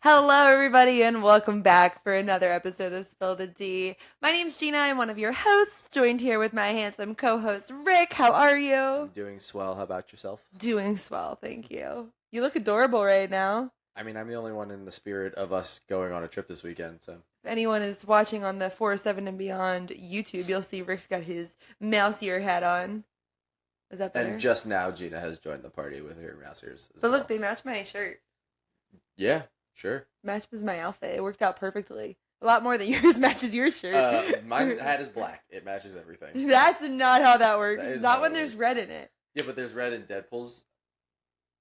Hello, everybody, and welcome back for another episode of Spill the D. My name's Gina. I'm one of your hosts, joined here with my handsome co-host, Rick. How are I'm you? doing swell. How about yourself? Doing swell, thank you. You look adorable right now. I mean, I'm the only one in the spirit of us going on a trip this weekend, so. If anyone is watching on the 407 and Beyond YouTube, you'll see Rick's got his mouse ear hat on. Is that better? And just now, Gina has joined the party with her mouse ears as But well. look, they match my shirt. Yeah, sure. Matches my outfit. It worked out perfectly. A lot more than yours matches your shirt. My hat is black. It matches everything. That's not how that works. That is Not how when it there's works. red in it. Yeah, but there's red in Deadpool's.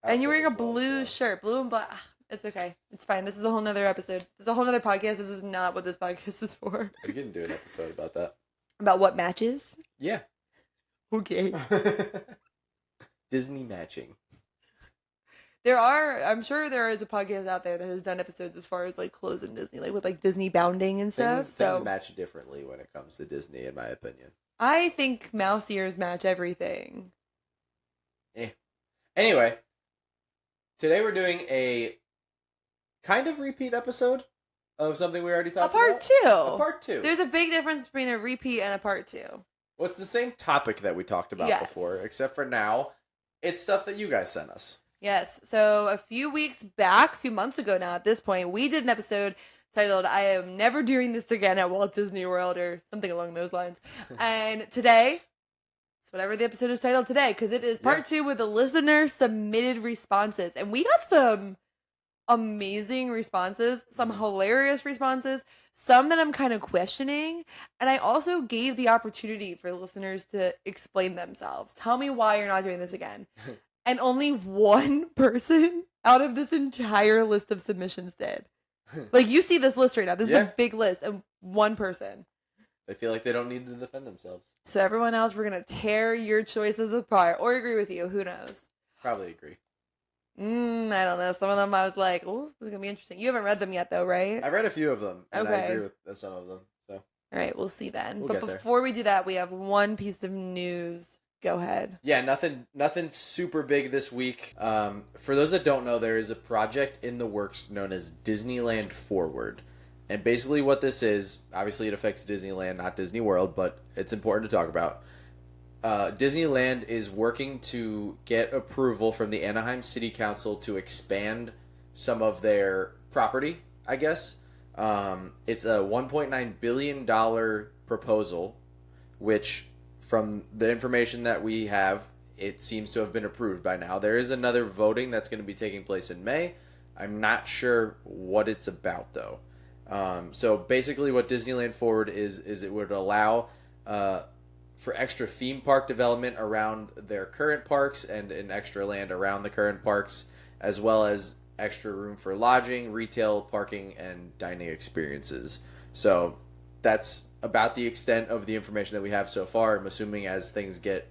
And you're wearing a outfit as well, blue so- shirt. Blue and black. It's okay. It's fine. This is a whole nother episode. This is a whole nother podcast. This is not what this podcast is for. We can do an episode about that. About what matches? Yeah. Okay. Disney matching. I'm sure there is a podcast out there that has done episodes as far as like clothes in Disney, like with like Disney bounding and stuff. Things match differently when it comes to Disney, in my opinion. I think mouse ears match everything. Anyway, today we're doing a kind of repeat episode of something we already talked about. A part two. There's a big difference between a repeat and a part two. Well, it's the same topic that we talked about Yes. before, except for now, it's stuff that you guys sent us. Yes. So a few months ago now at this point, we did an episode titled I Am Never Doing This Again at Walt Disney World or something along those lines. And today, it's whatever the episode is titled today, because it is part two with the listener submitted responses. And we got some amazing responses, some hilarious responses, some that I'm kind of questioning. And I also gave the opportunity for listeners to explain themselves. Tell me why you're not doing this again. And only one person out of this entire list of submissions did. Like, you see this list right now. This is a big list, and one person. They feel like they don't need to defend themselves. So everyone else, we're going to tear your choices apart. Or agree with you. Who knows? Probably agree. I don't know. Some of them I was like, oh, this is going to be interesting. You haven't read them yet, though, right? I read a few of them, and I Okay. agree with some of them. So All right, we'll see then. We'll But get there. before we do that, we have one piece of news. Go ahead. yeah, nothing super big this week. For those that don't know, there is a project in the works known as Disneyland Forward. And basically what this is, obviously it affects Disneyland, not Disney World, but it's important to talk about. Disneyland is working to get approval from the Anaheim City Council to expand some of their property, I guess. It's a $1.9 billion proposal, which, from the information that we have, it seems to have been approved by now. There is another voting that's going to be taking place in May. I'm not sure what it's about, though. So basically what Disneyland Forward is it would allow for extra theme park development around their current parks and an extra land around the current parks, as well as extra room for lodging, retail, parking, and dining experiences. So that's about the extent of the information that we have so far. I'm assuming as things get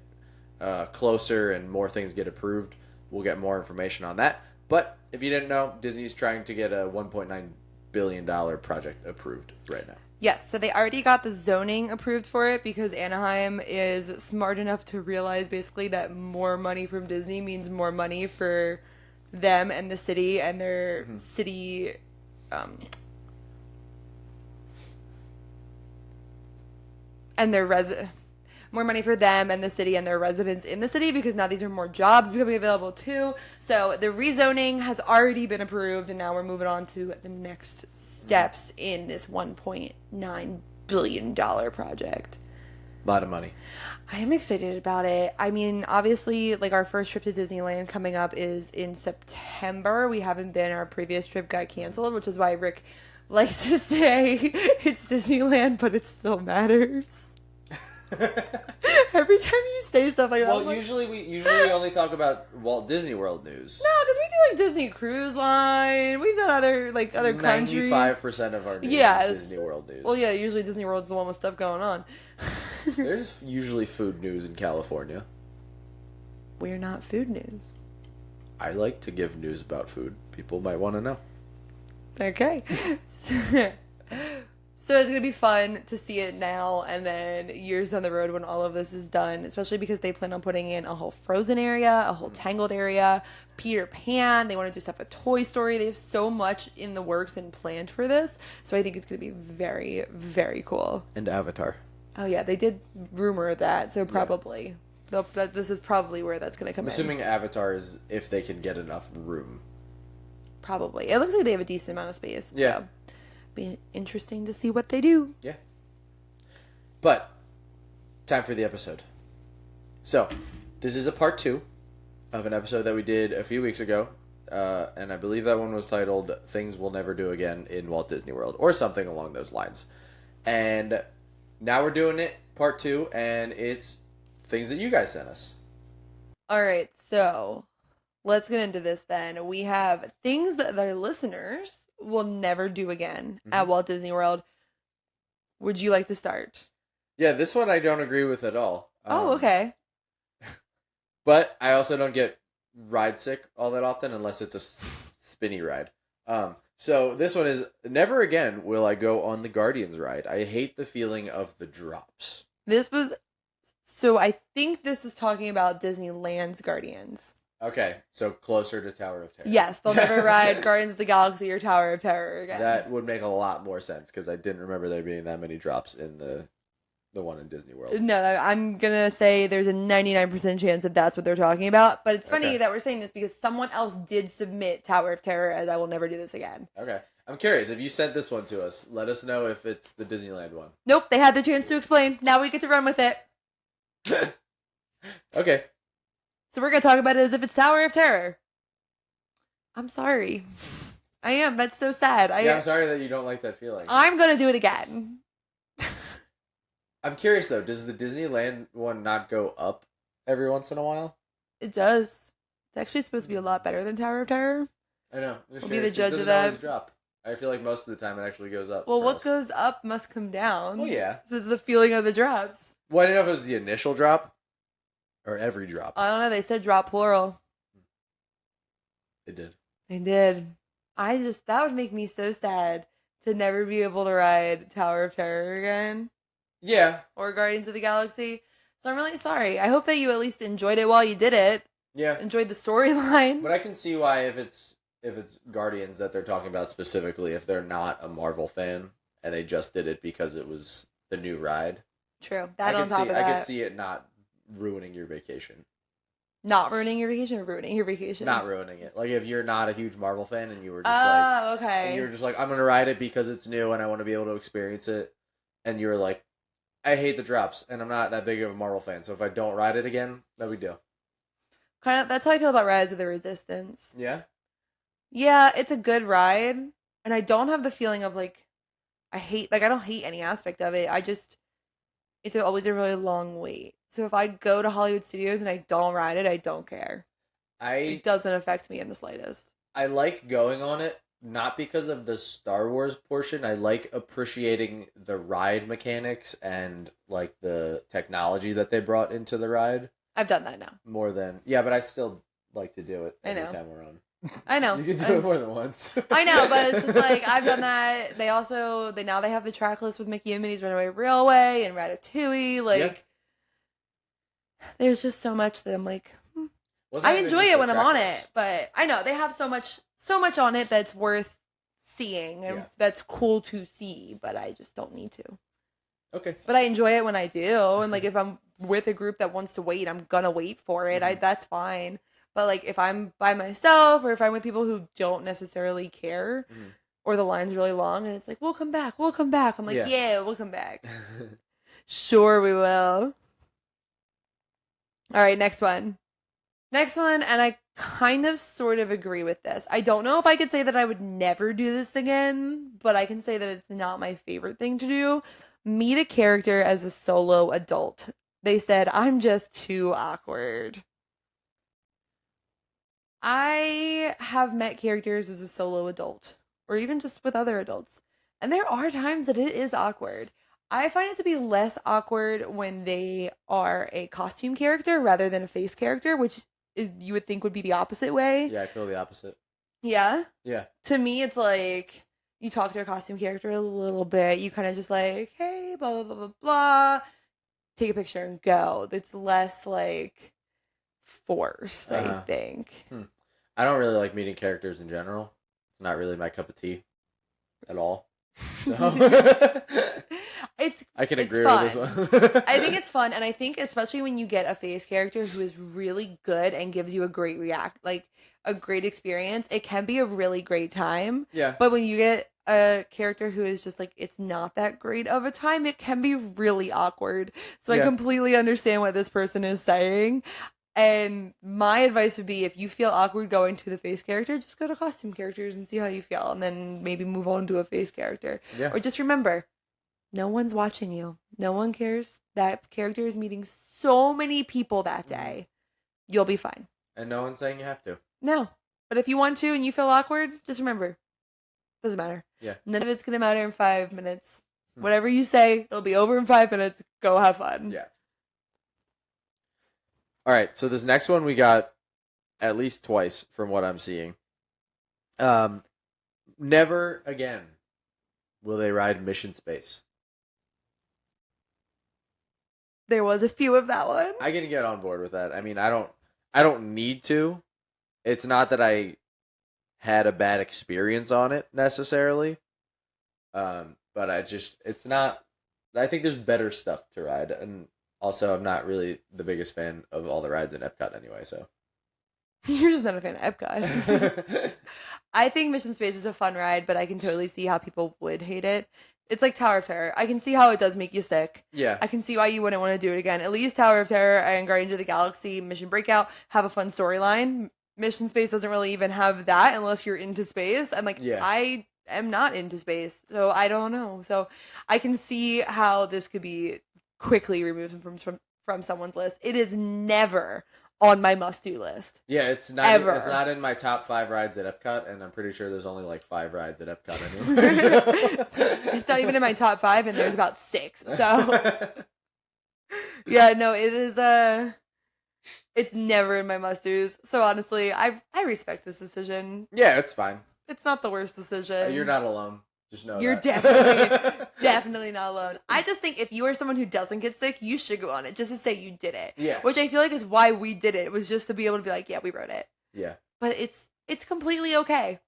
closer and more things get approved, we'll get more information on that. But if you didn't know, Disney's trying to get a $1.9 billion project approved right now. Yes, so they already got the zoning approved for it because Anaheim is smart enough to realize basically that more money from Disney means more money for them and the city and their city and their more money for them and the city and their residents in the city, because now these are more jobs becoming available too. So the rezoning has already been approved, and now we're moving on to the next steps in this $1.9 billion project. A lot of money. I am excited about it. I mean, obviously, like, our first trip to Disneyland coming up is in September. We haven't been. Our previous trip got canceled, which is why Rick likes to say it's Disneyland, but it still matters. Every time you say stuff like that, Well, usually we only talk about Walt Disney World news. no, because we do like Disney Cruise Line. We've done other countries. 95% of our news Yes. is Disney World news. Well, yeah, usually Disney World's the one with stuff going on. There's usually food news in California. We're not food news. I like to give news about food. People might want to know. Okay. So it's gonna be fun to see it now, and then years down the road when all of this is done, especially because they plan on putting in a whole Frozen area, a whole Tangled area, Peter Pan. They want to do stuff with Toy Story. They have so much in the works and planned for this. So I think it's gonna be very, very cool. And Avatar. Oh yeah, they did rumor that, so probably this is probably where that's gonna come in. Assuming Avatar is if they can get enough room. Probably. It looks like they have a decent amount of space. Yeah. So be interesting to see what they do. Yeah. But time for the episode. So, this is a part 2 of an episode that we did a few weeks ago. And I believe that one was titled Things We'll Never Do Again in Walt Disney World, or something along those lines. And now we're doing it, part 2, and it's things that you guys sent us. All right, so let's get into this then. We have things that our listeners will never do again at Walt Disney World. Would you like to start? Yeah, this one I don't agree with at all. Oh, okay. But I also don't get ride sick all that often unless it's a spinny ride. So this one is, never again will I go on the Guardians ride. I hate the feeling of the drops. So I think this is talking about Disneyland's Guardians. Okay, so closer to Tower of Terror. Yes, they'll never ride Guardians of the Galaxy or Tower of Terror again. That would make a lot more sense because I didn't remember there being that many drops in the one in Disney World. No, I'm going to say there's a 99% chance that that's what they're talking about. But it's funny that we're saying this because someone else did submit Tower of Terror as I will never do this again. Okay. I'm curious, if you sent this one to us, let us know if it's the Disneyland one. Nope, they had the chance to explain. Now we get to run with it. Okay. So we're going to talk about it as if it's Tower of Terror. I'm sorry. I am. That's so sad. I'm sorry that you don't like that feeling. I'm going to do it again. I'm curious, though. Does the Disneyland one not go up every once in a while? It does. It's actually supposed to be a lot better than Tower of Terror. I know. We'll be the judge of that. Drop. I feel like most of the time it actually goes up. Well, what goes up must come down. Well, yeah. This is the feeling of the drops. Well, I didn't know if it was the initial drop or every drop. I don't know. They said drop plural. They did. They did. That would make me so sad to never be able to ride Tower of Terror again. Yeah. Or Guardians of the Galaxy. So I'm really sorry. I hope that you at least enjoyed it while you did it. Yeah. Enjoyed the storyline. But I can see why if it's Guardians that they're talking about specifically, if they're not a Marvel fan and they just did it because it was the new ride. True. That on top of that. I could see it not ruining your vacation. Not ruining your vacation or ruining your vacation? Not ruining it. Like if you're not a huge Marvel fan and you were just okay. And you were just like, I'm going to ride it because it's new and I want to be able to experience it. And you were like, I hate the drops and I'm not that big of a Marvel fan. So if I don't ride it again, no big deal. Kind of. That's how I feel about Rise of the Resistance. Yeah? Yeah, it's a good ride. And I don't have the feeling of I don't hate any aspect of it. It's always a really long wait. So if I go to Hollywood Studios and I don't ride it, I don't care. It doesn't affect me in the slightest. I like going on it, not because of the Star Wars portion. I like appreciating the ride mechanics and the technology that they brought into the ride. I've done that now. More than but I still like to do it every time we're on. I know. You can do it more than once. I know, but it's just I've done that. They have the track list with Mickey and Minnie's Runaway Railway and Ratatouille. There's just so much that I'm I enjoy it when I'm on it, but I know they have so much on it that's worth seeing and that's cool to see, but I just don't need to. Okay. But I enjoy it when I do, and if I'm with a group that wants to wait, I'm gonna wait for it. That's fine. But if I'm by myself or if I'm with people who don't necessarily care, or the line's really long and it's we'll come back. I'm yeah, we'll come back. Sure, we will. All right, next one, and I kind of sort of agree with this. I don't know if I could say that I would never do this again, but I can say that it's not my favorite thing to do. Meet a character as a solo adult. They said, I'm just too awkward. I have met characters as a solo adult, or even just with other adults, and there are times that it is awkward. I find it to be less awkward when they are a costume character rather than a face character, which you would think would be the opposite way. Yeah, I feel the opposite. Yeah? Yeah. To me, it's You talk to a costume character a little bit. You kind of just like, hey, blah, blah, blah, blah, blah. Take a picture and go. It's less like forced, I Uh-huh. think. I don't really like meeting characters in general. It's not really my cup of tea at all. So it's I can it's agree with this fun. one. I think it's fun, and I think especially when you get a face character who is really good and gives you a great a great experience, it can be a really great time. Yeah. But when you get a character who is just like it's not that great of a time, it can be really awkward. So I Yeah. completely understand what this person is saying. And my advice would be if you feel awkward going to the face character, just go to costume characters and see how you feel, and then maybe move on to a face character. Yeah. Or just remember, no one's watching you. No one cares. That character is meeting so many people that day. You'll be fine. And no one's saying you have to. No. But if you want to and you feel awkward, just remember, doesn't matter. Yeah. None of it's going to matter in 5 minutes. Hmm. Whatever you say, it'll be over in 5 minutes. Go have fun. Yeah. All right, so this next one we got at least twice from what I'm seeing. Never again will they ride Mission Space. There was a few of that one. I can get on board with that. I mean, I don't need to. It's not that I had a bad experience on it necessarily. But it's not. I think there's better stuff to ride, and also I'm not really the biggest fan of all the rides in Epcot anyway. So You're just not a fan of Epcot. I think Mission Space is a fun ride, but I can totally see how people would hate it. It's like Tower of Terror. I can see how it does make you sick. yeah, I can see why you wouldn't want to do it again. At least Tower of Terror and Guardians of the Galaxy Mission Breakout have a fun storyline. Mission Space doesn't really even have that unless you're into space. And like Yeah. I am not into space, so I don't know. So I can see how this could be quickly removed from someone's list. It is never on my must-do list. yeah. It's not. Ever. It's not in my top 5 rides at Epcot, and I'm pretty sure there's only like 5 rides at Epcot anyway. So. It's not even in my top 5, and there's about 6. So yeah, no, it is it's never in my must-dos. So honestly, I respect this decision. Yeah, it's fine. It's not the worst decision. You're not alone. Just know You're that. definitely not alone. I just think if you are someone who doesn't get sick, you should go on it just to say you did it. Yeah. Which I feel like is why we did it. It was just to be able to be like, yeah, we wrote it. Yeah. But it's completely okay.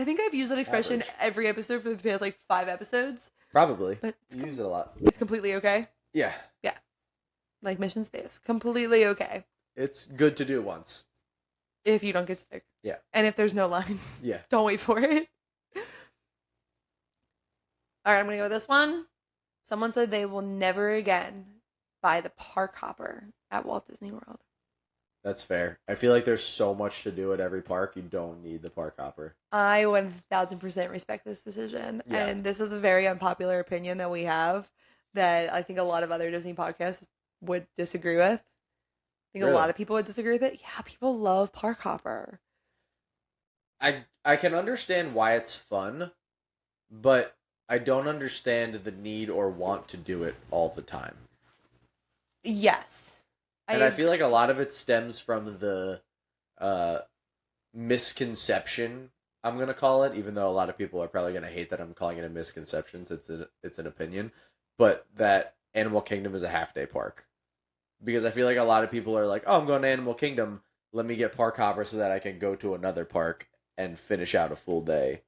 I think I've used that expression Average. every episode for the past like 5 episodes. Probably. But You use it a lot. it's completely okay. Yeah. Like Mission Space. Completely okay. It's good to do once. If you don't get sick. Yeah. And if there's no line. Yeah. Don't wait for it. All right, I'm going to go with this one. Someone said they will never again buy the park hopper at Walt Disney World. That's fair. I feel like there's so much to do at every park. You don't need the park hopper. I 1000% respect this decision. Yeah. And this is a very unpopular opinion that we have that I think a lot of other Disney podcasts would disagree with. I think Really? a lot of people would disagree with it. Yeah, people love park hopper. I can understand why it's fun, but I don't understand the need or want to do it all the time. Yes. And I feel like a lot of it stems from the misconception, I'm going to call it, even though a lot of people are probably going to hate that I'm calling it a misconception, since it's an opinion, but that Animal Kingdom is a half-day park. Because I feel like a lot of people are like, oh, I'm going to Animal Kingdom, let me get park hopper so that I can go to another park and finish out a full day.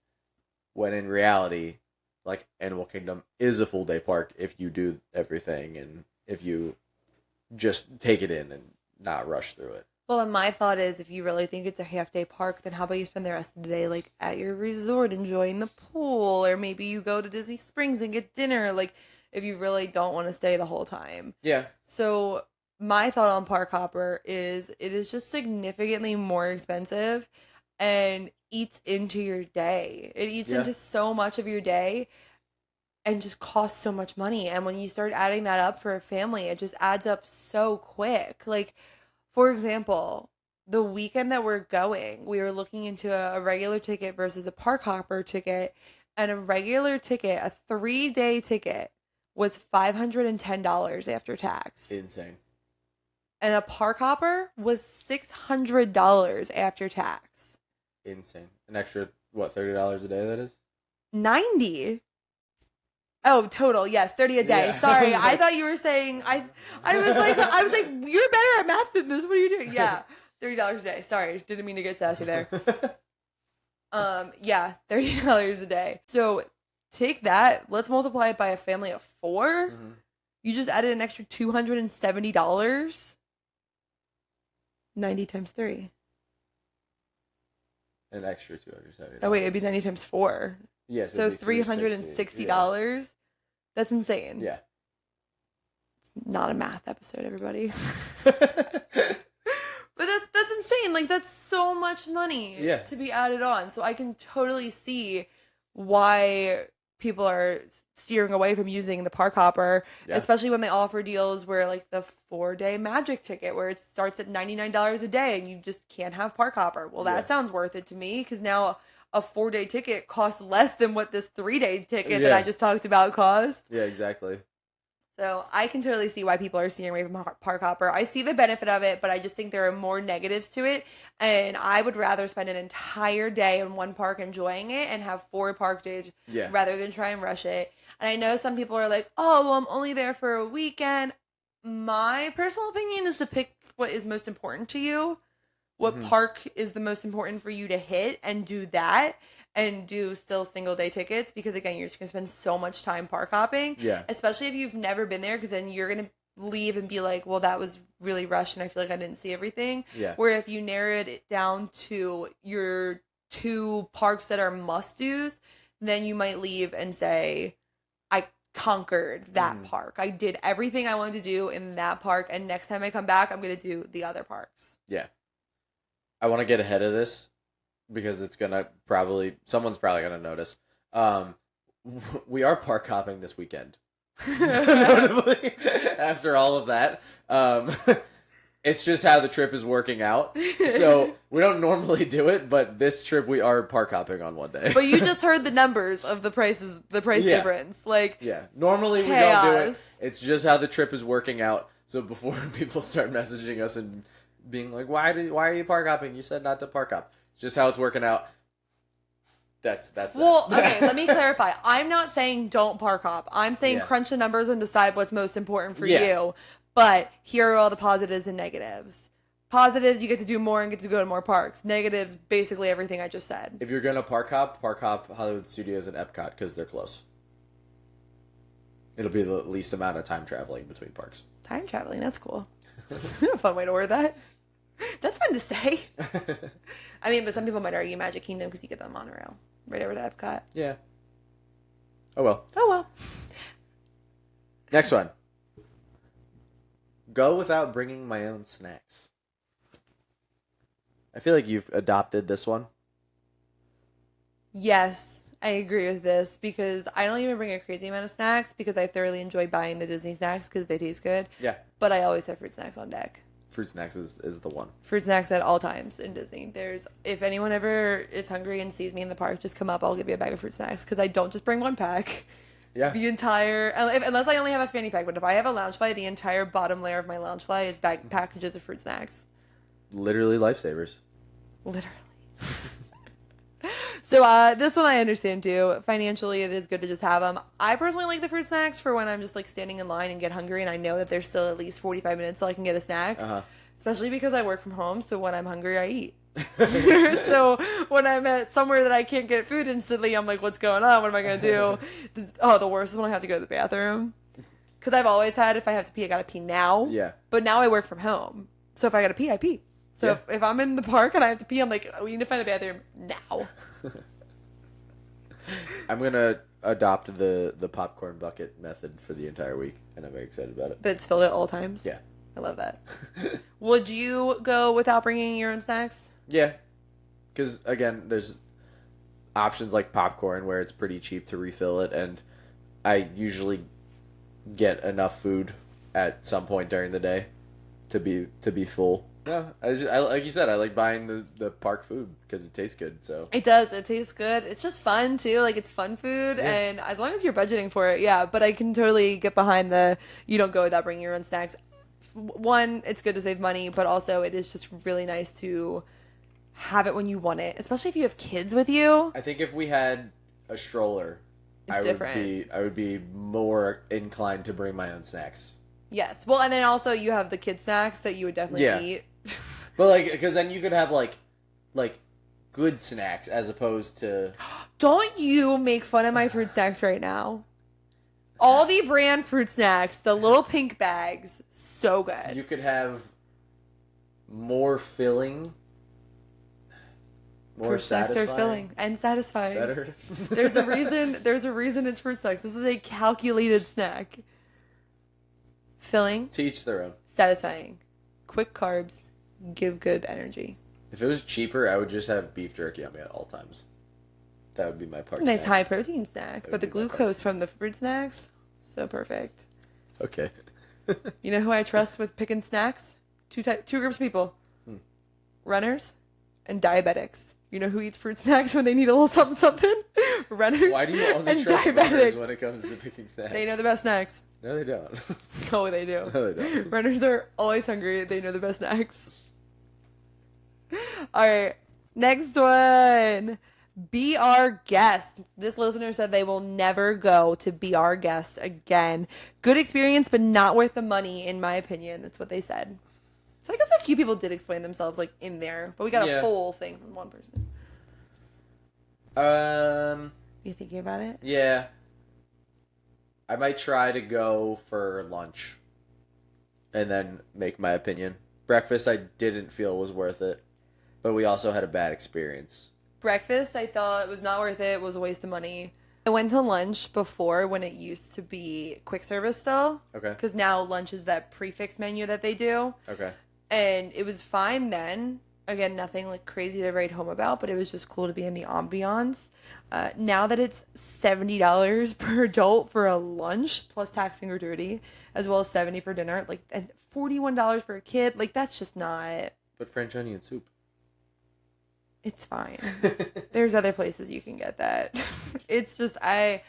When in reality, like, Animal Kingdom is a full day park if you do everything and if you just take it in and not rush through it. Well, and my thought is if you really think it's a half-day park, then how about you spend the rest of the day, like, at your resort enjoying the pool, or maybe you go to Disney Springs and get dinner, like, if you really don't want to stay the whole time. Yeah. So my thought on park hopper is it is just significantly more expensive and eats into your day. It eats into so much of your day and just costs so much money. And when you start adding that up for a family, it just adds up so quick. Like, for example, the weekend that we're going, we were looking into a regular ticket versus a park hopper ticket. And a regular ticket, a 3-day ticket, was $510 after tax. Insane. And a park hopper was $600 after tax. Insane. An extra, what, $30 a day that is? $90. Oh, total. Yes, 30 a day. Yeah. Sorry. I thought you were saying I was like you're better at math than this. What are you doing? Yeah. $30 a day. Sorry. Didn't mean to get sassy there. Yeah, $30 a day. So take that. Let's multiply it by a family of 4. Mm-hmm. You just added an extra $270. 90 times 3. An extra $270. Oh wait, it'd be 90 times 4. Yes. So $360. Yeah. That's insane. Yeah. It's not a math episode, everybody. But that's insane. Like, that's so much money to be added on. So I can totally see why people are steering away from using the park hopper, especially when they offer deals where, like, the 4-day magic ticket where it starts at $99 a day and you just can't have park hopper. Well, that sounds worth it to me, because now a 4-day ticket costs less than what this 3-day ticket that I just talked about cost. Yeah, exactly. So I can totally see why people are steering away from park hopper. I see the benefit of it, but I just think there are more negatives to it. And I would rather spend an entire day in one park enjoying it and have 4 park days rather than try and rush it. And I know some people are like, oh, well, I'm only there for a weekend. My personal opinion is to pick what is most important to you. What park is the most important for you to hit, and do that. And do still single day tickets, because again, you're just gonna spend so much time park hopping. Yeah. Especially if you've never been there, because then you're gonna leave and be like, well, that was really rushed and I feel like I didn't see everything. Yeah. Where if you narrowed it down to your 2 parks that are must-dos, then you might leave and say, I conquered that park. I did everything I wanted to do in that park, and next time I come back, I'm gonna do the other parks. Yeah. I want to get ahead of this, because it's gonna someone's probably gonna notice. We are park hopping this weekend. Notably, after all of that, it's just how the trip is working out. So we don't normally do it, but this trip we are park hopping on one day. But you just heard the numbers of the price difference. Like, normally chaos. We don't do it. It's just how the trip is working out. So before people start messaging us and being like, why are you park hopping? You said not to park hop. Just how it's working out. That's well, okay, let me clarify. I'm not saying don't park hop. I'm saying crunch the numbers and decide what's most important for you. But here are all the positives and negatives. Positives, you get to do more and get to go to more parks. Negatives, basically everything I just said. If you're gonna park hop Hollywood Studios and Epcot, because they're close. It'll be the least amount of time traveling between parks. Time traveling, that's cool. A fun way to word that. That's fun to say. I mean, but some people might argue Magic Kingdom, because you get the monorail right over to Epcot. Yeah. Oh well. Oh well. Next one. Go without bringing my own snacks. I feel like you've adopted this one. Yes, I agree with this, because I don't even bring a crazy amount of snacks, because I thoroughly enjoy buying the Disney snacks because they taste good. Yeah. But I always have fruit snacks on deck. Fruit snacks is the one. Fruit snacks at all times in Disney. If anyone ever is hungry and sees me in the park, just come up. I'll give you a bag of fruit snacks, because I don't just bring one pack. Yeah. The entire, unless I only have a fanny pack, but if I have a loungefly, the entire bottom layer of my loungefly is packages of fruit snacks. Literally lifesavers. Literally. So this one I understand too. Financially, it is good to just have them. I personally like the fruit snacks for when I'm just like standing in line and get hungry, and I know that there's still at least 45 minutes till I can get a snack. Especially because I work from home, so when I'm hungry, I eat. So when I'm at somewhere that I can't get food instantly, I'm like, what's going on? What am I going to do? The worst is when I have to go to the bathroom. Because I've always had, if I have to pee, I got to pee now. Yeah. But now I work from home. So if I got to pee, I pee. So if I'm in the park and I have to pee, I'm like, we need to find a bathroom now. I'm going to adopt the popcorn bucket method for the entire week, and I'm very excited about it. That's filled at all times? Yeah. I love that. Would you go without bringing your own snacks? Yeah. Because, again, there's options like popcorn where it's pretty cheap to refill it, and I usually get enough food at some point during the day to be full. Yeah, I like you said, I like buying the park food because it tastes good. So it does. It tastes good. It's just fun too. Like, it's fun food, and as long as you're budgeting for it, yeah. But I can totally get behind you don't go without bringing your own snacks. One, it's good to save money, but also it is just really nice to have it when you want it, especially if you have kids with you. I think if we had a stroller, It's different. I would be more inclined to bring my own snacks. Yes. Well, and then also you have the kid snacks that you would definitely Yeah. eat. But like, because then you could have like good snacks as opposed to. Don't you make fun of my fruit snacks right now. Aldi brand fruit snacks, the little pink bags, so good. You could have more filling, more Fruit snacks satisfying, are filling and satisfying. better. There's a reason. There's a reason it's fruit snacks. This is a calculated snack. Filling, To each their own. satisfying, quick carbs, give good energy. If it was cheaper, I would just have beef jerky on me at all times. That would be my part. Nice snack. high protein snack, That but the would be my part glucose from the fruit snacks, so perfect. Okay. You know who I trust with picking snacks? Two groups of people: runners and diabetics. You know who eats fruit snacks when they need a little something something? Runners. Why do you only and trust diabetics runners when it comes to picking snacks? They know the best snacks. No, they don't. Oh, they do. No, they don't. Runners are always hungry. They know the best snacks. All right, next one. Be our guest. This listener said they will never go to be our guest again. Good experience, but not worth the money, in my opinion. That's what they said. So I guess a few people did explain themselves like in there, but we got a full thing from one person. You thinking about it? Yeah. I might try to go for lunch and then make my opinion. Breakfast I didn't feel was worth it, but we also had a bad experience. Breakfast, I thought was not worth it. It was a waste of money. I went to lunch before when it used to be quick service still. Okay. Because now lunch is that prefix menu that they do. Okay. And it was fine then. Again, nothing like crazy to write home about, but it was just cool to be in the ambiance. Now that it's $70 per adult for a lunch, plus tax and gratuity, as well as $70 for dinner, like, and $41 for a kid, like, that's just not... But French onion soup. It's fine. There's other places you can get that. It's just, I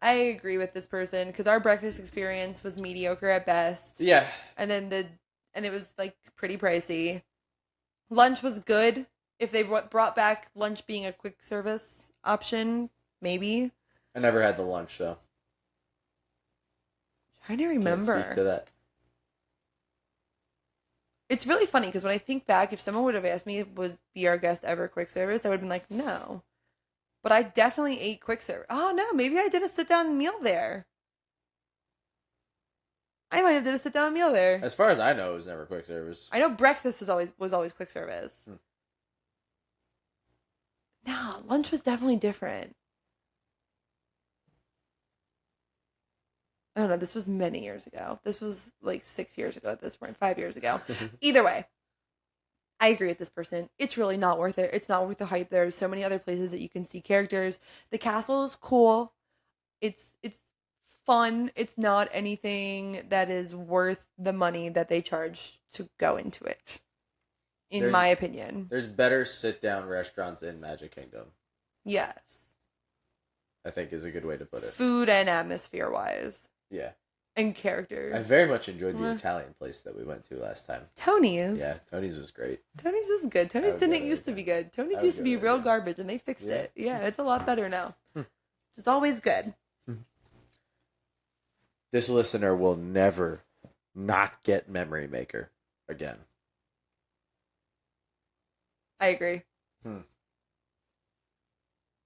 agree with this person, because our breakfast experience was mediocre at best. Yeah. And then it was like pretty pricey. Lunch was good. If they brought back lunch being a quick service option, maybe. I never had the lunch though. Trying to remember. Can't speak to that. It's really funny because when I think back, if someone would have asked me, was Be Our Guest ever quick service, I would have been like, no. But I definitely ate quick service. Oh no, maybe I did a sit down meal there. I might have did a sit down meal there. As far as I know, it was never quick service. I know breakfast was always quick service. Hmm. No, lunch was definitely different. I don't know. This was many years ago. This was like 6 years ago at this point, 5 years ago. Either way, I agree with this person. It's really not worth it. It's not worth the hype. There's so many other places that you can see characters. The castle is cool. It's fun. It's not anything that is worth the money that they charge to go into it. In my opinion. There's better sit-down restaurants in Magic Kingdom. Yes. I think is a good way to put it. Food and atmosphere-wise. Yeah. And character. I very much enjoyed the Italian place that we went to last time. Tony's. Yeah, Tony's was great. Tony's is good. Tony's would didn't go used to there be again. good. Tony's I would used to go be there real again. garbage, and they fixed it. Yeah, it's a lot better now. Just always good. This listener will never not get Memory Maker again. I agree.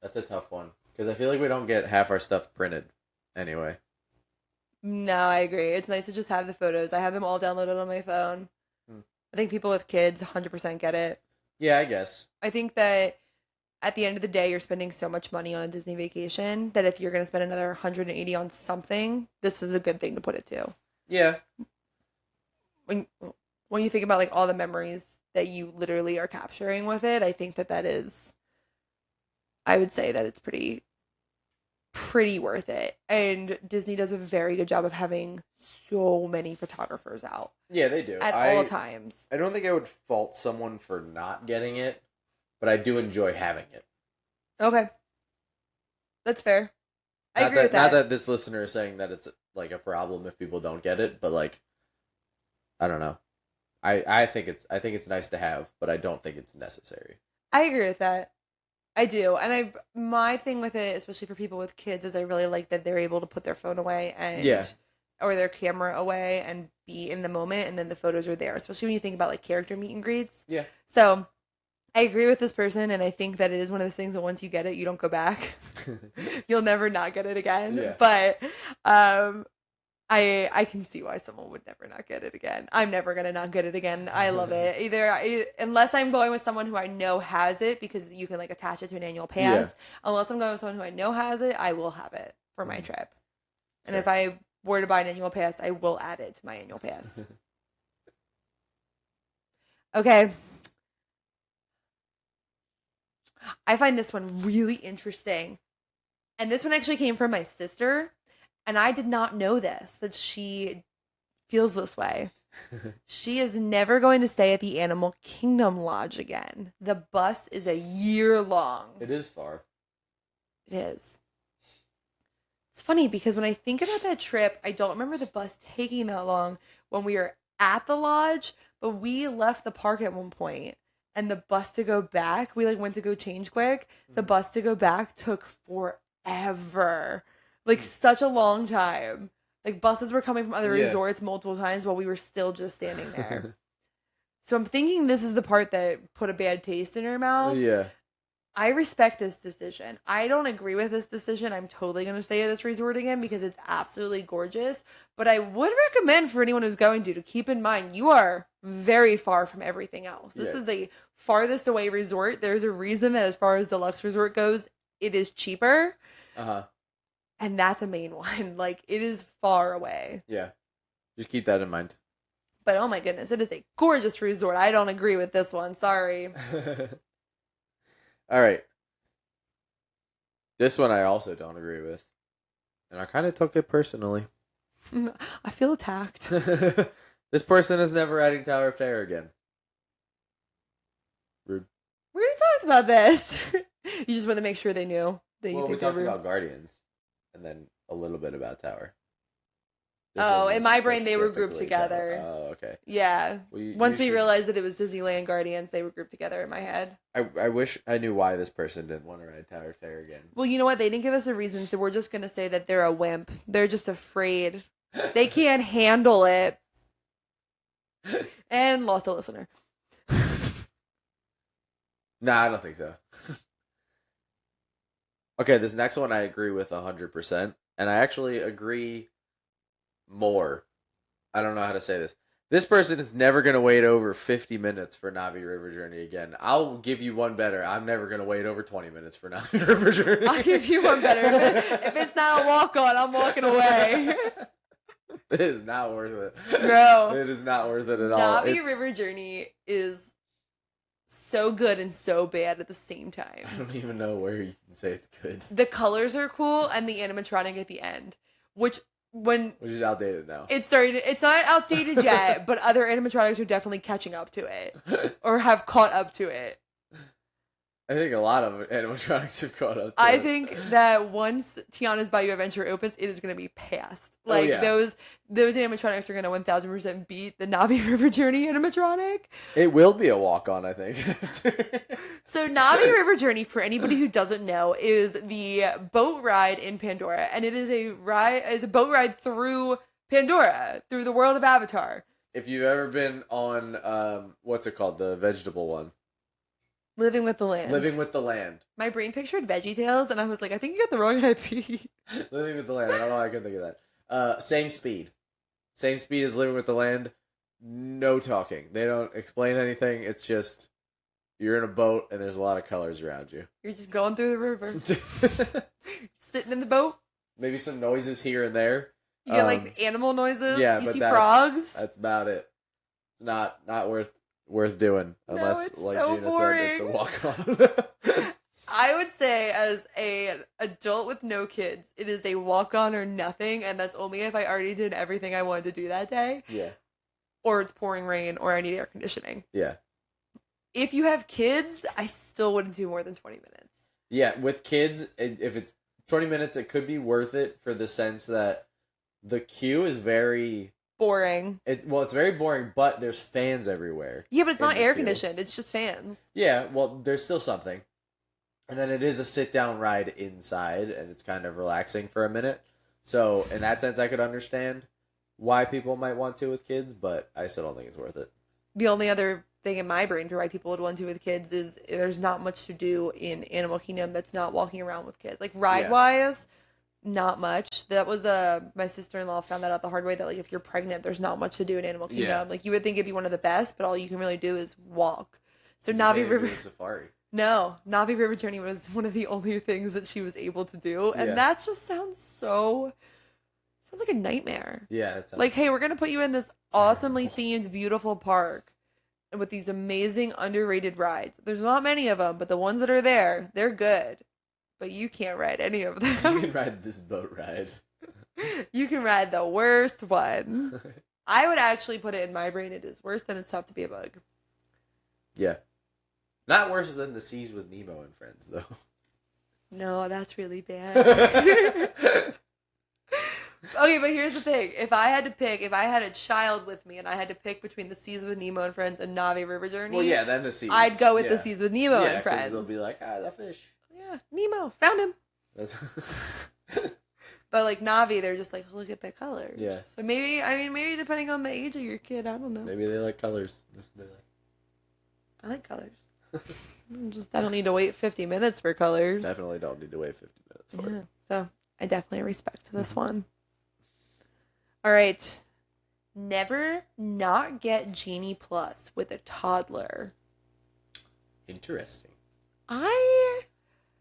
That's a tough one. Because I feel like we don't get half our stuff printed anyway. No, I agree. It's nice to just have the photos. I have them all downloaded on my phone. I think people with kids 100% get it. Yeah, I guess. I think that at the end of the day, you're spending so much money on a Disney vacation that if you're going to spend another 180 on something, this is a good thing to put it to. Yeah. When you think about like all the memories that you literally are capturing with it, I think that is, I would say that it's pretty worth it. And Disney does a very good job of having so many photographers out. Yeah, they do. At all times. I don't think I would fault someone for not getting it, but I do enjoy having it. Okay. That's fair. I agree with that. Not that this listener is saying that it's like a problem if people don't get it, but like, I don't know. I think it's nice to have, but I don't think it's necessary. I agree with that. I do. And my thing with it, especially for people with kids, is I really like that they're able to put their phone away Yeah. or their camera away and be in the moment, and then the photos are there, especially when you think about like character meet and greets. Yeah. So I agree with this person, and I think that it is one of those things that once you get it, you don't go back. You'll never not get it again. Yeah. But I can see why someone would never not get it again. I'm never gonna not get it again. I love it. Unless I'm going with someone who I know has it, because you can like attach it to an annual pass. Yeah. Unless I'm going with someone who I know has it, I will have it for my trip. And Sure. if I were to buy an annual pass, I will add it to my annual pass. Okay. I find this one really interesting. And this one actually came from my sister. And I did not know this, that she feels this way. She is never going to stay at the Animal Kingdom Lodge again. The bus is a year long. It is far. It is. It's funny because when I think about that trip, I don't remember the bus taking that long when we were at the lodge, but we left the park at one point, and the bus to go back, we like went to go change quick. The bus to go back took forever. Like such a long time. Like buses were coming from other resorts multiple times while we were still just standing there. So I'm thinking this is the part that put a bad taste in her mouth. Yeah. I respect this decision. I don't agree with this decision. I'm totally going to stay at this resort again because it's absolutely gorgeous. But I would recommend for anyone who's going to keep in mind you are very far from everything else. This is the farthest away resort. There's a reason that as far as deluxe resort goes, it is cheaper. Uh-huh. And that's a main one. Like, it is far away. Yeah. Just keep that in mind. But oh my goodness, it is a gorgeous resort. I don't agree with this one. Sorry. All right. This one I also don't agree with. And I kind of took it personally. I feel attacked. This person is never adding Tower of Terror again. Rude. We already talked about this. You just want to make sure they knew that you Well, we think they're talked rude. about Guardians. And then a little bit about Tower. This Oh, one in was my brain, they were grouped specifically together. Tower. Oh, okay. Yeah. Well, Once we should- realized that it was Disneyland Guardians, they were grouped together in my head. I wish I knew why this person didn't want to ride Tower of Terror again. Well, you know what? They didn't give us a reason, so we're just going to say that they're a wimp. They're just afraid. They can't handle it. And lost a listener. Nah, I don't think so. Okay, this next one I agree with 100%. And I actually agree more. I don't know how to say this. This person is never going to wait over 50 minutes for Navi River Journey again. I'll give you one better. I'm never going to wait over 20 minutes for Navi River Journey. I'll give you one better. If it's not a walk-on, I'm walking away. It is not worth it. No. It is not worth it at all. Navi River Journey is so good and so bad at the same time. I don't even know where you can say it's good. The colors are cool and the animatronic at the end, which is outdated now. it's not outdated yet, but other animatronics are definitely catching up to it or have caught up to it. I think a lot of animatronics have caught up to I it. think that once Tiana's Bayou Adventure opens, it is going to be past. Like, those animatronics are going to 1000% beat the Navi River Journey animatronic. It will be a walk-on, I think. So Navi River Journey, for anybody who doesn't know, is the boat ride in Pandora, and it is a boat ride through Pandora, through the world of Avatar. If you've ever been on, what's it called, the vegetable one? Living with the Land. Living with the Land. My brain pictured VeggieTales, and I was like, I think you got the wrong IP. Living with the Land. I don't know why I couldn't think of that. Same speed. Same speed as Living with the Land. No talking. They don't explain anything. It's just you're in a boat and there's a lot of colors around you. You're just going through the river. Sitting in the boat. Maybe some noises here and there. You get like animal noises. Yeah, you see that's, frogs. That's about it. It's not worth doing unless, it's like so Gina boring. said, it's a walk-on. I would say, as an adult with no kids, it is a walk-on or nothing, and that's only if I already did everything I wanted to do that day. Yeah. Or it's pouring rain, or I need air conditioning. Yeah. If you have kids, I still wouldn't do more than 20 minutes. Yeah, with kids, if it's 20 minutes, it could be worth it for the sense that the queue is very boring. It's very boring, but there's fans everywhere. Yeah, but it's not air queue. conditioned. It's just fans. Yeah, well, there's still something. And then it is a sit down ride inside, and it's kind of relaxing for a minute. So in that sense, I could understand why people might want to with kids, but I still don't think it's worth it. The only other thing in my brain for why people would want to with kids is there's not much to do in Animal Kingdom that's not walking around with kids. Like ride wise, not much. That was my sister-in-law found that out the hard way that like if you're pregnant, there's not much to do in Animal Kingdom. Yeah. Like you would think it'd be one of the best, but all you can really do is walk. So Navi River Safari. No, Navi River Journey was one of the only things that she was able to do, and that just sounds like a nightmare. Yeah, it sounds like, hey, we're gonna put you in this awesomely themed, beautiful park, and with these amazing underrated rides. There's not many of them, but the ones that are there, they're good. But you can't ride any of them. You can ride this boat ride. You can ride the worst one. I would actually put it in my brain. It is worse than It's Tough to Be a Bug. Yeah. Not worse than The Seas with Nemo and Friends, though. No, that's really bad. Okay, but here's the thing. If I had a child with me and I had to pick between The Seas with Nemo and Friends and Navi River Journey. Well, yeah, then The Seas. I'd go with The Seas with Nemo and Friends. They'll be like, that fish. Yeah, Nemo. Found him. But like Navi, they're just like, look at the colors. Yeah. So maybe depending on the age of your kid, I don't know. Maybe they like colors. I like colors. I don't need to wait 50 minutes for colors. Definitely don't need to wait 50 minutes for it. So I definitely respect this one. All right. Never not get Genie Plus with a toddler. Interesting.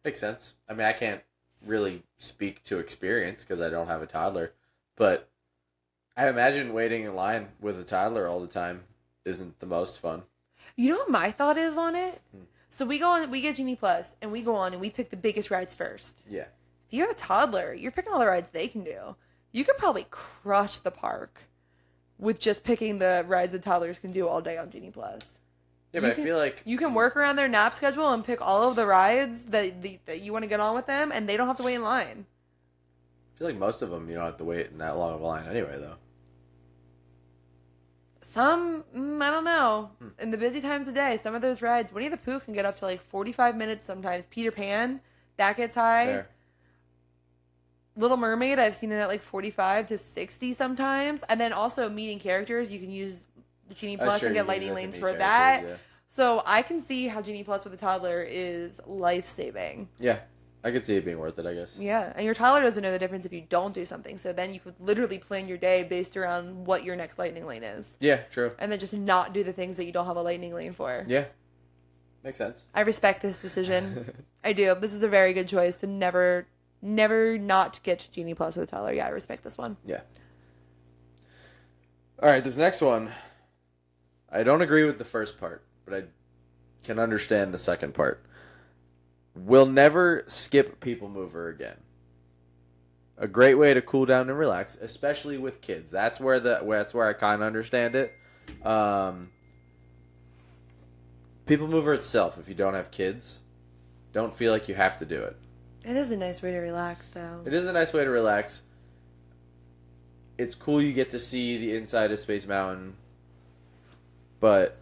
Makes sense. I mean, I can't really speak to experience because I don't have a toddler, but I imagine waiting in line with a toddler all the time isn't the most fun. You know what my thought is on it? So we get Genie Plus, and we go on and we pick the biggest rides first. Yeah. If you have a toddler, you're picking all the rides they can do. You could probably crush the park with just picking the rides that toddlers can do all day on Genie Plus. Yeah, but I feel like you can work around their nap schedule and pick all of the rides that you want to get on with them, and they don't have to wait in line. I feel like most of them you don't have to wait in that long of a line anyway, though. Some, I don't know. In the busy times of day, some of those rides, Winnie the Pooh can get up to like 45 minutes sometimes. Peter Pan, that gets high. Fair. Little Mermaid, I've seen it at like 45 to 60 sometimes. And then also meeting characters, you can use the Genie Plus and get lightning lanes for that. Yeah. So I can see how Genie Plus with a toddler is life-saving. Yeah. I could see it being worth it, I guess. Yeah, and your toddler doesn't know the difference if you don't do something, so then you could literally plan your day based around what your next lightning lane is. Yeah, true. And then just not do the things that you don't have a lightning lane for. Yeah, makes sense. I respect this decision. I do. This is a very good choice to never not get Genie Plus with a toddler. Yeah, I respect this one. Yeah. All right, this next one, I don't agree with the first part, but I can understand the second part. Will never skip People Mover again. A great way to cool down and relax, especially with kids. That's where I kind of understand it. People Mover itself, if you don't have kids, don't feel like you have to do it. It is a nice way to relax, though. It is a nice way to relax. It's cool you get to see the inside of Space Mountain, but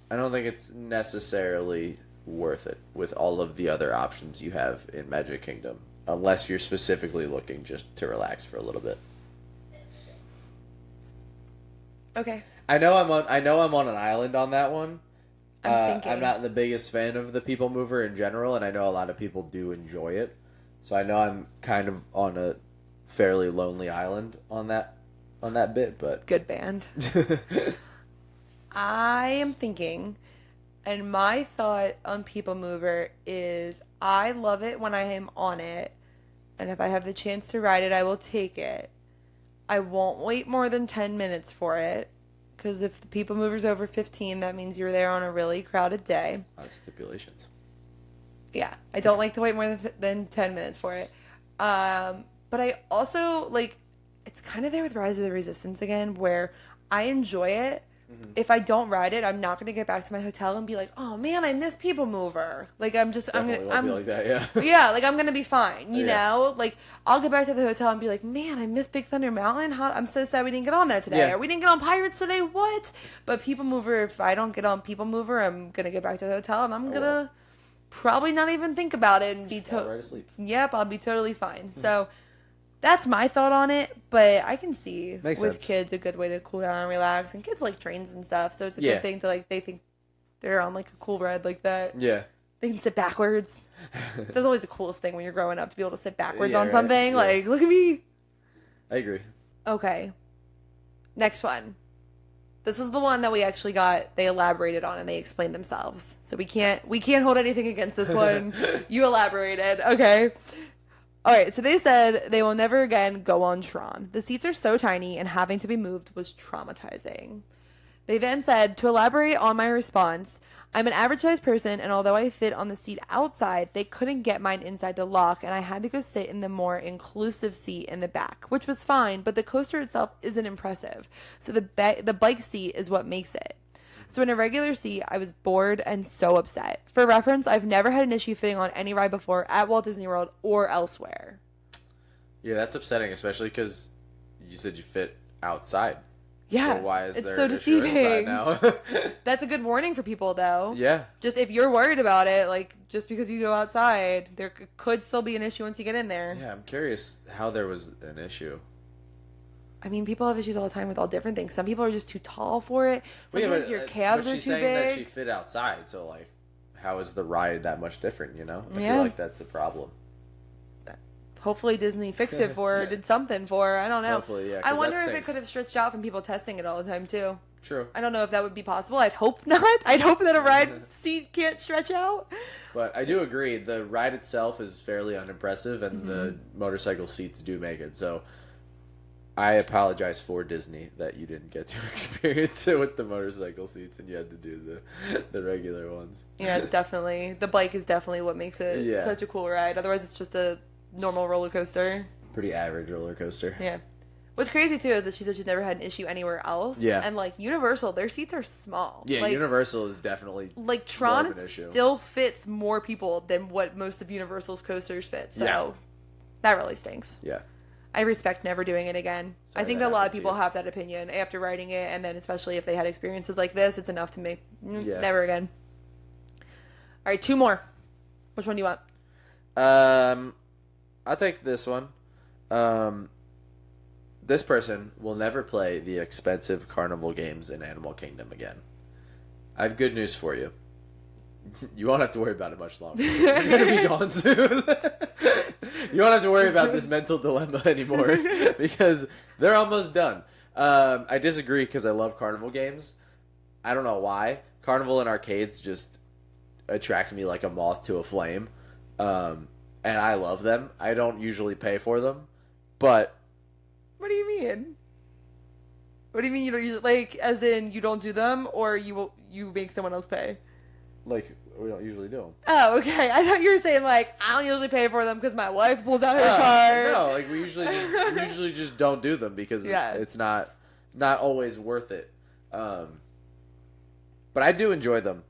I don't think it's necessarily worth it with all of the other options you have in Magic Kingdom, unless you're specifically looking just to relax for a little bit. Okay. I know I'm on an island on that one. I'm not the biggest fan of the People Mover in general, and I know a lot of people do enjoy it. So I know I'm kind of on a fairly lonely island on that bit, but good band. I am thinking, and my thought on People Mover is I love it when I am on it, and if I have the chance to ride it, I will take it. I won't wait more than 10 minutes for it, because if the People Mover's over 15, that means you're there on a really crowded day. A lot of stipulations. Yeah, I don't like to wait more than 10 minutes for it. But I also, like, it's kind of there with Rise of the Resistance again, where I enjoy it. Mm-hmm. If I don't ride it, I'm not going to get back to my hotel and be like, oh man, I miss People Mover. Like, I'm be like that, yeah. Yeah, like, I'm going to be fine, you know? Like, I'll get back to the hotel and be like, man, I miss Big Thunder Mountain. I'm so sad we didn't get on that today. Or we didn't get on Pirates today, what? But People Mover, if I don't get on People Mover, I'm going to get back to the hotel and I'm going to probably not even think about it and be Fall right asleep. Yep, I'll be totally fine. So that's my thought on it, but I can see Makes with sense. kids a good way to cool down and relax, and kids like trains and stuff, so it's a Yeah. good thing to like they think they're on like a cool ride like that. Yeah. They can sit backwards. That's always the coolest thing when you're growing up, to be able to sit backwards Yeah, on right. something. Yeah. Like, look at me. I agree. Okay. Next one. This is the one that we actually got. They elaborated on and they explained themselves. So we can't hold anything against this one. You elaborated. Okay. All right. So they said they will never again go on Tron. The seats are so tiny and having to be moved was traumatizing. They then said, to elaborate on my response, I'm an average sized person, and although I fit on the seat outside, they couldn't get mine inside to lock, and I had to go sit in the more inclusive seat in the back, which was fine, but the coaster itself isn't impressive. So the bike seat is what makes it. So in a regular seat, I was bored and so upset. For reference, I've never had an issue fitting on any ride before at Walt Disney World or elsewhere. Yeah, that's upsetting, especially because you said you fit outside. Yeah, So why is it's there so an issue deceiving. inside now? That's a good warning for people, though. Yeah. Just if you're worried about it, like, just because you go outside, there could still be an issue once you get in there. Yeah, I'm curious how there was an issue. I mean, people have issues all the time with all different things. Some people are just too tall for it. Sometimes your calves but are she's too saying big. that she fit outside, so, like, how is the ride that much different, you know? I Yeah. feel like that's a problem. Hopefully Disney fixed it for her, did something for her. I don't know. Hopefully, yeah. I 'cause wonder that if it stinks. could have stretched out from people testing it all the time, too. True. I don't know if that would be possible. I'd hope not. I'd hope that a ride seat can't stretch out. But I do agree, the ride itself is fairly unimpressive, and the motorcycle seats do make it. So I apologize for Disney that you didn't get to experience it with the motorcycle seats and you had to do the regular ones. Yeah, it's definitely, the bike is definitely what makes it Yeah. such a cool ride. Otherwise, it's just a normal roller coaster. Pretty average roller coaster. Yeah. What's crazy too is that she said she's never had an issue anywhere else. Yeah. And like Universal, their seats are small. Yeah, like, Universal is definitely like more Tron of an issue. still fits more people than what most of Universal's coasters fit. So Yeah. that really stinks. Yeah. I respect never doing it again. Sorry I think that a lot of happened to people you. have that opinion after riding it, and then especially if they had experiences like this, it's enough to make Yeah. never again. All right, 2 more. Which one do you want? I'll take this one. This person will never play the expensive carnival games in Animal Kingdom again. I have good news for you. You won't have to worry about it much longer. You're going to be gone soon. You won't have to worry about this mental dilemma anymore because they're almost done. I disagree because I love carnival games. I don't know why. Carnival and arcades just attract me like a moth to a flame. And I love them. I don't usually pay for them. But What do you mean? What do you mean you don't use like as in you don't do them or you make someone else pay? like we don't usually do them. Oh, okay. I thought you were saying like I don't usually pay for them because my wife pulls out her card. No, like we usually just don't do them because Yeah. it's not always worth it. But I do enjoy them.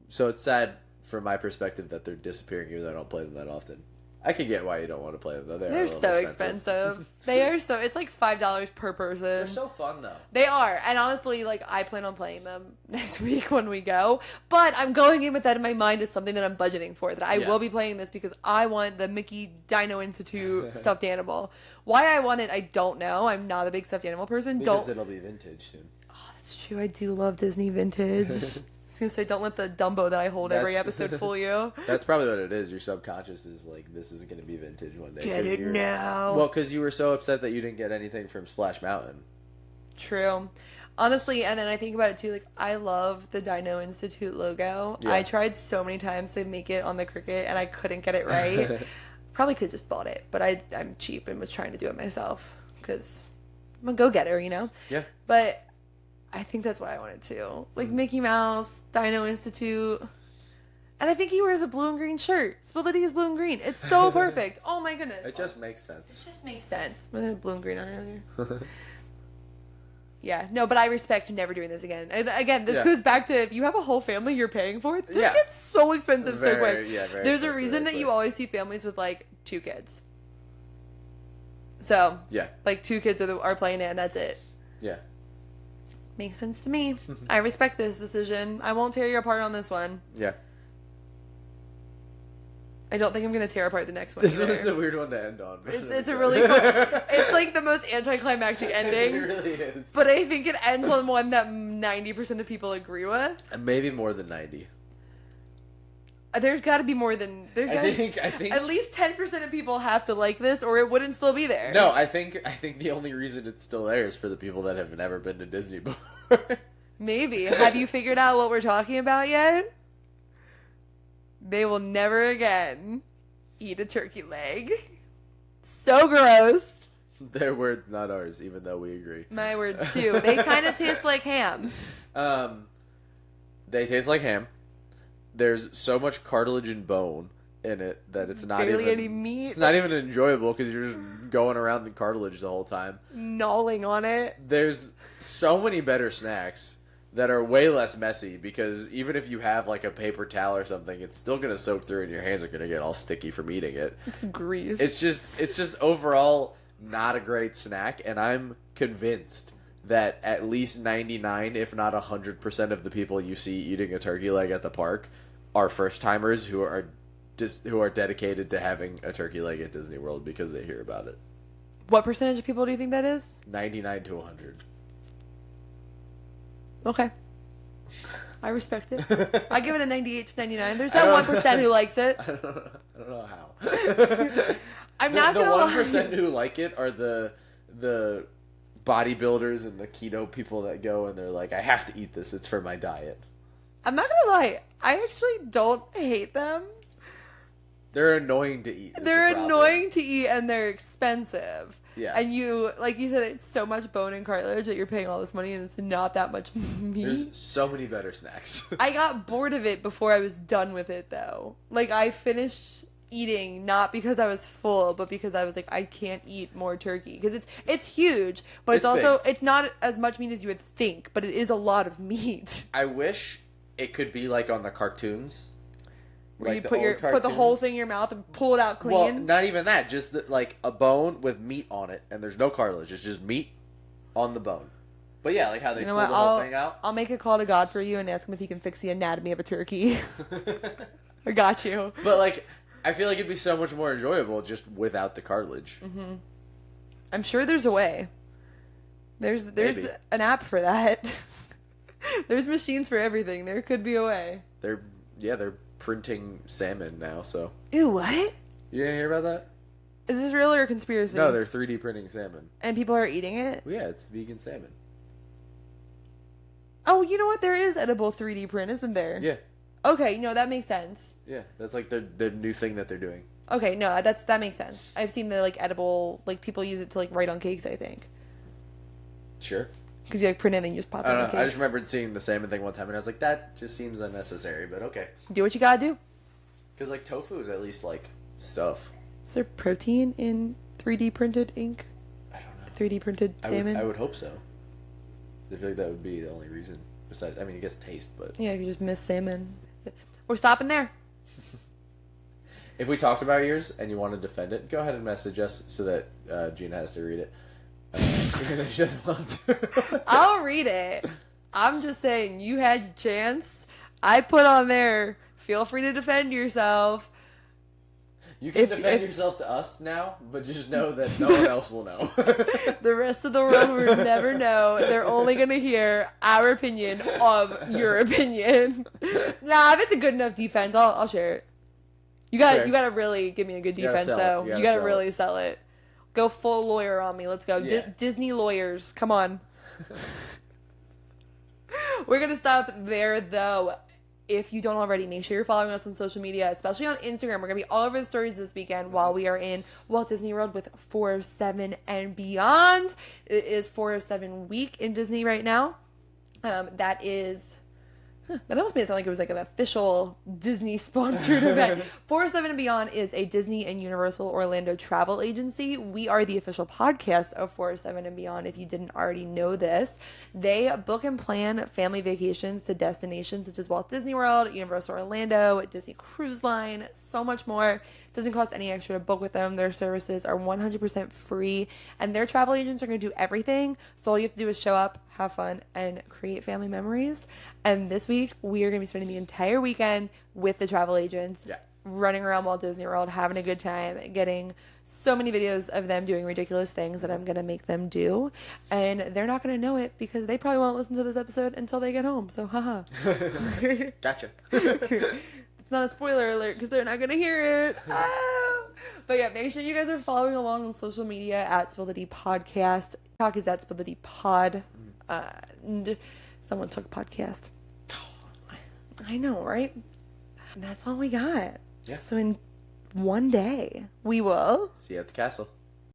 So it's sad from my perspective that they're disappearing even though I don't play them that often. I can get why you don't want to play them though. They're so expensive. They are so. It's like $5 per person. They're so fun though. They are, and honestly, like I plan on playing them next week when we go. But I'm going in with that in my mind as something that I'm budgeting for. That I Yeah. will be playing this because I want the Mickey Dino Institute stuffed animal. Why I want it, I don't know. I'm not a big stuffed animal person. Because it'll be vintage soon. Oh, that's true. I do love Disney vintage. I was gonna say, don't let the Dumbo that I hold every That's- episode fool you. That's probably what it is. Your subconscious is like, this is going to be vintage one day. Get 'cause it you're- now. Well, because you were so upset that you didn't get anything from Splash Mountain. True. Honestly, and then I think about it too, like, I love the Dino Institute logo. Yeah. I tried so many times to make it on the Cricut, and I couldn't get it right. Probably could have just bought it, but I'm cheap and was trying to do it myself, because I'm a go-getter, you know? Yeah. But I think that's why I wanted to. Like, Mickey Mouse, Dino Institute. And I think he wears a blue and green shirt. Spill the Tea is blue and green. It's so perfect. Oh my goodness. It just makes sense. It just makes sense. I had blue and green on earlier. Yeah, no, but I respect never doing this again. And again, this Yeah. goes back to if you have a whole family you're paying for, this Yeah. gets so expensive so quick. Yeah, very There's a expensive reason very that you quick. always see families with like 2 kids. So, Yeah. like 2 kids are playing it and that's it. Yeah. Makes sense to me. I respect this decision. I won't tear you apart on this one. Yeah. I don't think I'm gonna tear apart the next one. This either. one's a weird one to end on. It's a really fun. It's like the most anticlimactic ending. It really is. But I think it ends on one that 90% of people agree with. Maybe more than 90. There's got to be more than I think at least 10% of people have to like this, or it wouldn't still be there. No, I think the only reason it's still there is for the people that have never been to Disney before. Maybe. Have you figured out what we're talking about yet? They will never again eat a turkey leg. So gross. Their words, not ours, even though we agree. My words too. They kind of taste like ham. They taste like ham. There's so much cartilage and bone in it that it's not barely even any meat. It's not even enjoyable because you're just going around the cartilage the whole time, gnawing on it. There's so many better snacks that are way less messy because even if you have like a paper towel or something, it's still gonna soak through and your hands are gonna get all sticky from eating it. It's grease. It's just overall not a great snack, and I'm convinced that at least 99, if not 100% of the people you see eating a turkey leg at the park are first timers who are dedicated to having a turkey leg at Disney World because they hear about it. What percentage of people do you think that is? 99 to 100. Okay. I respect it. I give it a 98 to 99. There's that 1% who likes it. I don't know how. I'm not gonna lie. The 1% who like it are the bodybuilders and the keto people that go and they're like, I have to eat this. It's for my diet. I'm not gonna lie. I actually don't hate them. They're annoying to eat. They're annoying to eat and they're expensive. Yeah. And you, like you said, it's so much bone and cartilage that you're paying all this money and it's not that much meat. There's so many better snacks. I got bored of it before I was done with it though. Like I finished eating not because I was full, but because I was like, I can't eat more turkey because it's huge, but it's also big. It's not as much meat as you would think, but it is a lot of meat. I wish it could be like on the cartoons. Where like you put the whole thing in your mouth and pull it out clean. Well, not even that. Just like a bone with meat on it, and there's no cartilage. It's just meat on the bone. But yeah, like how they pull the whole thing out. I'll make a call to God for you and ask him if he can fix the anatomy of a turkey. I got you. But like, I feel like it'd be so much more enjoyable just without the cartilage. Mm-hmm. I'm sure there's a way. There's an app for that. There's machines for everything. There could be a way. They're printing salmon now, so. Ew, what? You didn't hear about that? Is this real or a conspiracy? No, they're 3D printing salmon. And people are eating it? Well, yeah, it's vegan salmon. Oh, you know what? There is edible 3D print, isn't there? Yeah. Okay, no, that makes sense. Yeah, that's like the new thing that they're doing. Okay, no, that makes sense. I've seen the like edible, like people use it to like write on cakes, I think. Sure. Because you like print it and then you just pop it on the cake. I just remembered seeing the salmon thing one time and I was like, that just seems unnecessary, but okay. Do what you gotta do. Because like tofu is at least like stuff. Is there protein in 3D printed ink? I don't know. 3D printed salmon? I would hope so. I feel like that would be the only reason. Besides, I mean, I guess taste, but... Yeah, if you just miss salmon. We're stopping there. If we talked about yours and you want to defend it, go ahead and message us so that Gina has to read it. She doesn't want to. I'll read it. I'm just saying, you had your chance. I put on there, feel free to defend yourself. You can defend yourself to us now, but just know that no one else will know. The rest of the world will never know. They're only going to hear our opinion of your opinion. Nah, if it's a good enough defense, I'll share it. You got to really give me a good defense, though. You got to really sell it. Go full lawyer on me. Let's go. Yeah. Disney lawyers. Come on. We're going to stop there, though. If you don't already, make sure you're following us on social media, especially on Instagram. We're going to be all over the stories this weekend while we are in Walt Disney World with 407 and Beyond. It is 407 week in Disney right now. That almost made it sound like it was like an official Disney sponsored event. 407 and Beyond is a Disney and Universal Orlando travel agency. We are the official podcast of 407 and Beyond, if you didn't already know this. They book and plan family vacations to destinations such as Walt Disney World, Universal Orlando, Disney Cruise Line, so much more. It doesn't cost any extra to book with them. Their services are 100% free, and their travel agents are going to do everything. So all you have to do is show up, have fun, and create family memories. And this week, we are going to be spending the entire weekend with the travel agents. Yeah. running around Walt Disney World, having a good time, getting so many videos of them doing ridiculous things that I'm going to make them do. And they're not going to know it because they probably won't listen to this episode until they get home. So, haha. Gotcha. It's not a spoiler alert because they're not going to hear it. Ah! But yeah, make sure you guys are following along on social media at Spill the Tea Podcast. Talk is at Spill the Tea Pod. And someone took podcast. I know, right? And that's all we got. Yeah. So in one day, we will See you at the castle.